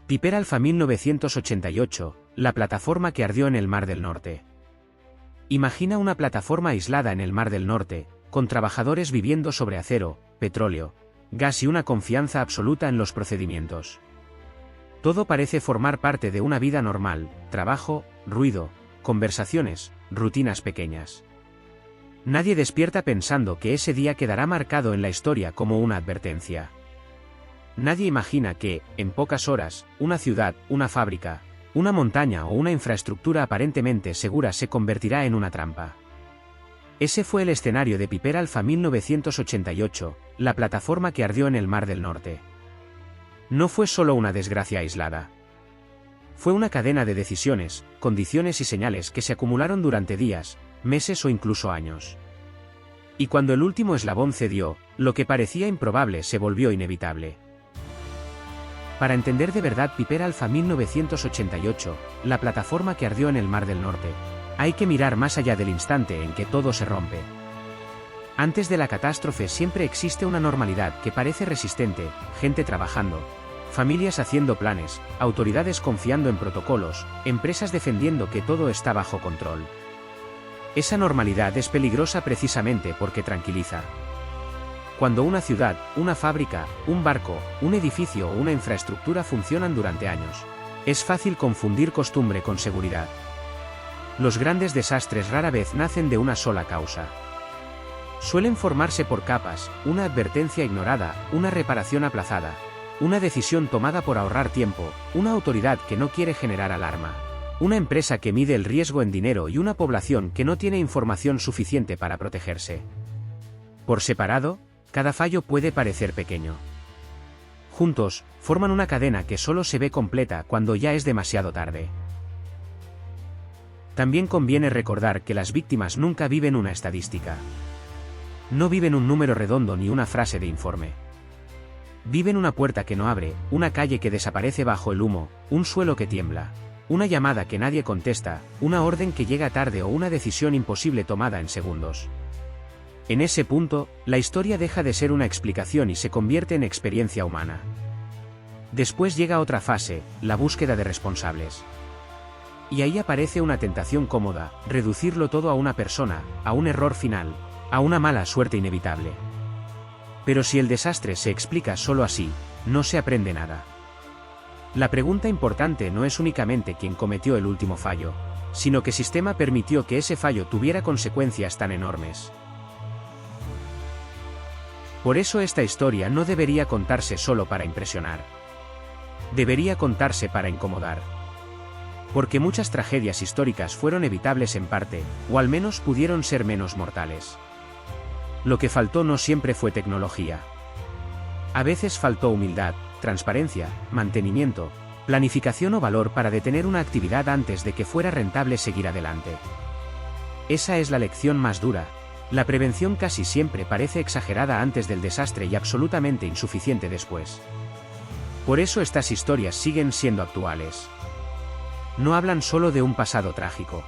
Piper Alpha 1988, la plataforma que ardió en el Mar del Norte. Imagina una plataforma aislada en el Mar del Norte, con trabajadores viviendo sobre acero, petróleo, gas y una confianza absoluta en los procedimientos. Todo parece formar parte de una vida normal: trabajo, ruido, conversaciones, rutinas pequeñas. Nadie despierta pensando que ese día quedará marcado en la historia como una advertencia. Nadie imagina que, en pocas horas, una ciudad, una fábrica, una montaña o una infraestructura aparentemente segura se convertirá en una trampa. Ese fue el escenario de Piper Alpha 1988, la plataforma que ardió en el Mar del Norte. No fue solo una desgracia aislada. Fue una cadena de decisiones, condiciones y señales que se acumularon durante días, meses o incluso años. Y cuando el último eslabón cedió, lo que parecía improbable se volvió inevitable. Para entender de verdad Piper Alpha 1988, la plataforma que ardió en el Mar del Norte, hay que mirar más allá del instante en que todo se rompe. Antes de la catástrofe siempre existe una normalidad que parece resistente: gente trabajando, familias haciendo planes, autoridades confiando en protocolos, empresas defendiendo que todo está bajo control. Esa normalidad es peligrosa precisamente porque tranquiliza. Cuando una ciudad, una fábrica, un barco, un edificio o una infraestructura funcionan durante años, es fácil confundir costumbre con seguridad. Los grandes desastres rara vez nacen de una sola causa. Suelen formarse por capas: una advertencia ignorada, una reparación aplazada, una decisión tomada por ahorrar tiempo, una autoridad que no quiere generar alarma, una empresa que mide el riesgo en dinero y una población que no tiene información suficiente para protegerse. Por separado, cada fallo puede parecer pequeño. Juntos, forman una cadena que solo se ve completa cuando ya es demasiado tarde. También conviene recordar que las víctimas nunca viven una estadística. No viven un número redondo ni una frase de informe. Viven una puerta que no abre, una calle que desaparece bajo el humo, un suelo que tiembla, una llamada que nadie contesta, una orden que llega tarde o una decisión imposible tomada en segundos. En ese punto, la historia deja de ser una explicación y se convierte en experiencia humana. Después llega otra fase: la búsqueda de responsables. Y ahí aparece una tentación cómoda: reducirlo todo a una persona, a un error final, a una mala suerte inevitable. Pero si el desastre se explica solo así, no se aprende nada. La pregunta importante no es únicamente quién cometió el último fallo, sino qué sistema permitió que ese fallo tuviera consecuencias tan enormes. Por eso esta historia no debería contarse solo para impresionar. Debería contarse para incomodar. Porque muchas tragedias históricas fueron evitables en parte, o al menos pudieron ser menos mortales. Lo que faltó no siempre fue tecnología. A veces faltó humildad, transparencia, mantenimiento, planificación o valor para detener una actividad antes de que fuera rentable seguir adelante. Esa es la lección más dura. La prevención casi siempre parece exagerada antes del desastre y absolutamente insuficiente después. Por eso estas historias siguen siendo actuales. No hablan solo de un pasado trágico.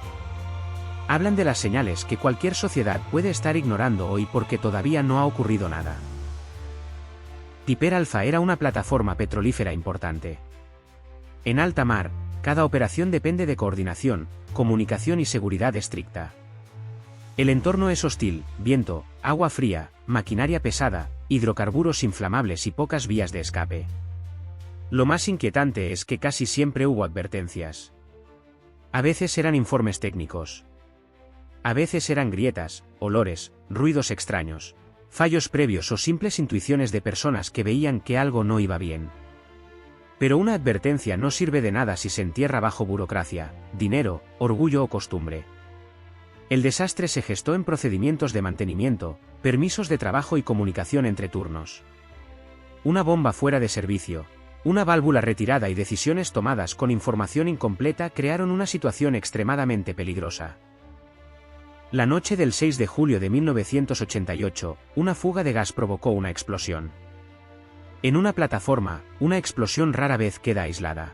Hablan de las señales que cualquier sociedad puede estar ignorando hoy porque todavía no ha ocurrido nada. Piper Alpha era una plataforma petrolífera importante. En alta mar, cada operación depende de coordinación, comunicación y seguridad estricta. El entorno es hostil: viento, agua fría, maquinaria pesada, hidrocarburos inflamables y pocas vías de escape. Lo más inquietante es que casi siempre hubo advertencias. A veces eran informes técnicos. A veces eran grietas, olores, ruidos extraños, fallos previos o simples intuiciones de personas que veían que algo no iba bien. Pero una advertencia no sirve de nada si se entierra bajo burocracia, dinero, orgullo o costumbre. El desastre se gestó en procedimientos de mantenimiento, permisos de trabajo y comunicación entre turnos. Una bomba fuera de servicio, una válvula retirada y decisiones tomadas con información incompleta crearon una situación extremadamente peligrosa. La noche del 6 de julio de 1988, una fuga de gas provocó una explosión. En una plataforma, una explosión rara vez queda aislada.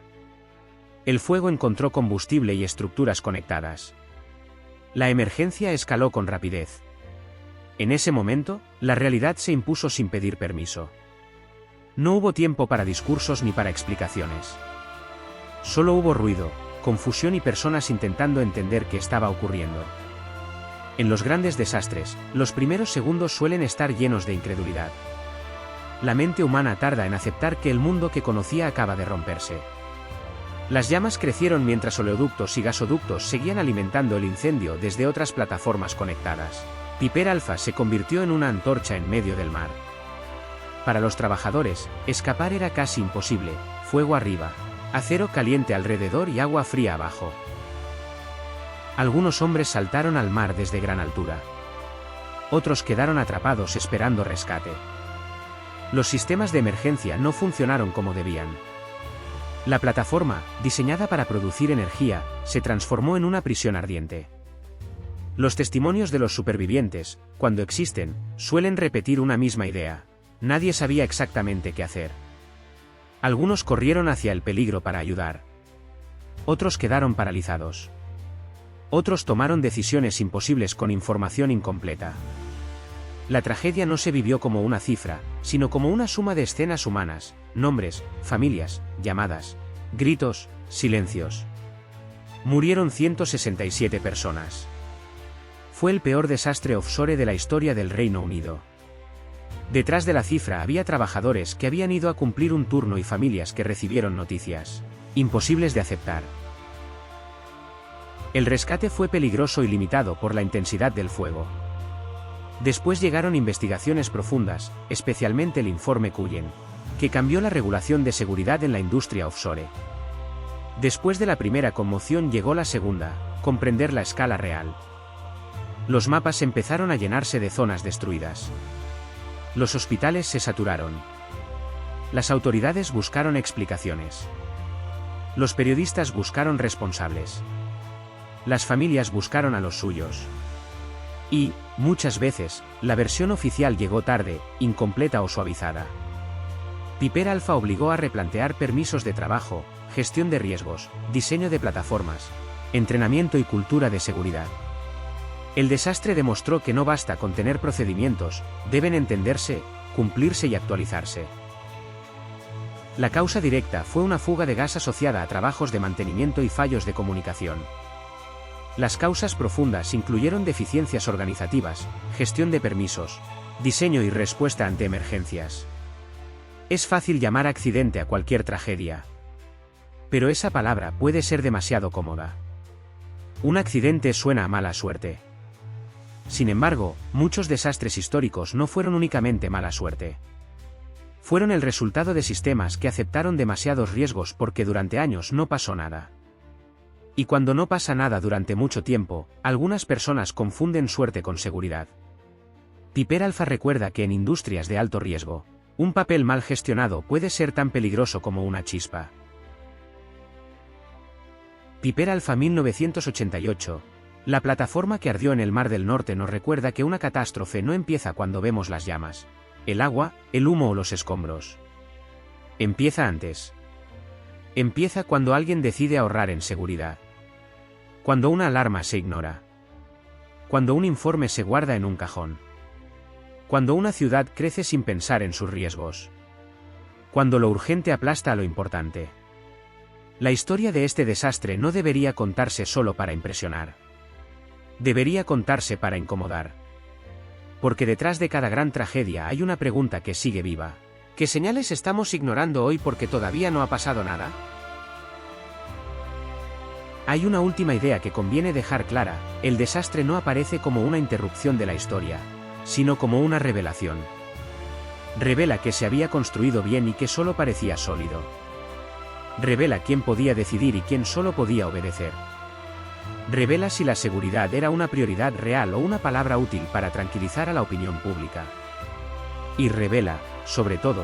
El fuego encontró combustible y estructuras conectadas. La emergencia escaló con rapidez. En ese momento, la realidad se impuso sin pedir permiso. No hubo tiempo para discursos ni para explicaciones. Solo hubo ruido, confusión y personas intentando entender qué estaba ocurriendo. En los grandes desastres, los primeros segundos suelen estar llenos de incredulidad. La mente humana tarda en aceptar que el mundo que conocía acaba de romperse. Las llamas crecieron mientras oleoductos y gasoductos seguían alimentando el incendio desde otras plataformas conectadas. Piper Alpha se convirtió en una antorcha en medio del mar. Para los trabajadores, escapar era casi imposible: fuego arriba, acero caliente alrededor y agua fría abajo. Algunos hombres saltaron al mar desde gran altura. Otros quedaron atrapados esperando rescate. Los sistemas de emergencia no funcionaron como debían. La plataforma, diseñada para producir energía, se transformó en una prisión ardiente. Los testimonios de los supervivientes, cuando existen, suelen repetir una misma idea: nadie sabía exactamente qué hacer. Algunos corrieron hacia el peligro para ayudar. Otros quedaron paralizados. Otros tomaron decisiones imposibles con información incompleta. La tragedia no se vivió como una cifra, sino como una suma de escenas humanas: nombres, familias, llamadas, gritos, silencios. Murieron 167 personas. Fue el peor desastre offshore de la historia del Reino Unido. Detrás de la cifra había trabajadores que habían ido a cumplir un turno y familias que recibieron noticias imposibles de aceptar. El rescate fue peligroso y limitado por la intensidad del fuego. Después llegaron investigaciones profundas, especialmente el informe Cullen, que cambió la regulación de seguridad en la industria offshore. Después de la primera conmoción llegó la segunda: comprender la escala real. Los mapas empezaron a llenarse de zonas destruidas. Los hospitales se saturaron. Las autoridades buscaron explicaciones. Los periodistas buscaron responsables. Las familias buscaron a los suyos. Y, muchas veces, la versión oficial llegó tarde, incompleta o suavizada. Piper Alpha obligó a replantear permisos de trabajo, gestión de riesgos, diseño de plataformas, entrenamiento y cultura de seguridad. El desastre demostró que no basta con tener procedimientos, deben entenderse, cumplirse y actualizarse. La causa directa fue una fuga de gas asociada a trabajos de mantenimiento y fallos de comunicación. Las causas profundas incluyeron deficiencias organizativas, gestión de permisos, diseño y respuesta ante emergencias. Es fácil llamar accidente a cualquier tragedia. Pero esa palabra puede ser demasiado cómoda. Un accidente suena a mala suerte. Sin embargo, muchos desastres históricos no fueron únicamente mala suerte. Fueron el resultado de sistemas que aceptaron demasiados riesgos porque durante años no pasó nada. Y cuando no pasa nada durante mucho tiempo, algunas personas confunden suerte con seguridad. Piper Alpha recuerda que en industrias de alto riesgo, un papel mal gestionado puede ser tan peligroso como una chispa. Piper Alpha 1988. La plataforma que ardió en el Mar del Norte nos recuerda que una catástrofe no empieza cuando vemos las llamas, el agua, el humo o los escombros. Empieza antes. Empieza cuando alguien decide ahorrar en seguridad. Cuando una alarma se ignora. Cuando un informe se guarda en un cajón. Cuando una ciudad crece sin pensar en sus riesgos. Cuando lo urgente aplasta a lo importante. La historia de este desastre no debería contarse solo para impresionar. Debería contarse para incomodar. Porque detrás de cada gran tragedia hay una pregunta que sigue viva. ¿Qué señales estamos ignorando hoy porque todavía no ha pasado nada? Hay una última idea que conviene dejar clara: el desastre no aparece como una interrupción de la historia, sino como una revelación. Revela que se había construido bien y que solo parecía sólido. Revela quién podía decidir y quién solo podía obedecer. Revela si la seguridad era una prioridad real o una palabra útil para tranquilizar a la opinión pública. Y revela, sobre todo,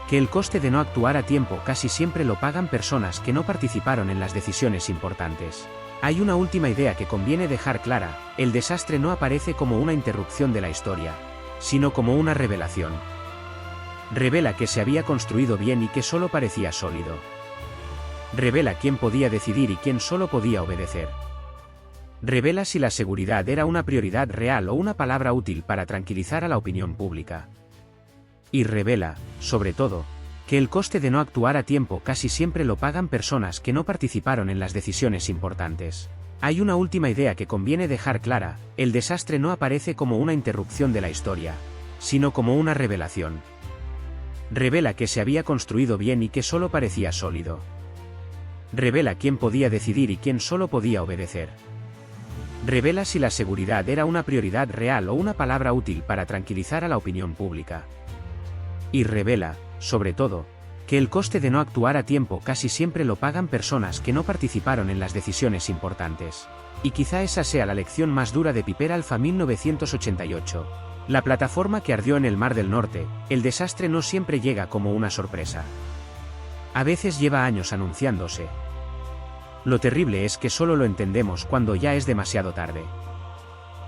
que el coste de no actuar a tiempo casi siempre lo pagan personas que no participaron en las decisiones importantes. Hay una última idea que conviene dejar clara: el desastre no aparece como una interrupción de la historia, sino como una revelación. Revela que se había construido bien y que solo parecía sólido. Revela quién podía decidir y quién solo podía obedecer. Revela si la seguridad era una prioridad real o una palabra útil para tranquilizar a la opinión pública. Y revela, sobre todo, que el coste de no actuar a tiempo casi siempre lo pagan personas que no participaron en las decisiones importantes. Hay una última idea que conviene dejar clara: el desastre no aparece como una interrupción de la historia, sino como una revelación. Revela que se había construido bien y que solo parecía sólido. Revela quién podía decidir y quién solo podía obedecer. Revela si la seguridad era una prioridad real o una palabra útil para tranquilizar a la opinión pública. Y revela, sobre todo, que el coste de no actuar a tiempo casi siempre lo pagan personas que no participaron en las decisiones importantes. Y quizá esa sea la lección más dura de Piper Alpha 1988. La plataforma que ardió en el Mar del Norte. El desastre no siempre llega como una sorpresa. A veces lleva años anunciándose. Lo terrible es que solo lo entendemos cuando ya es demasiado tarde.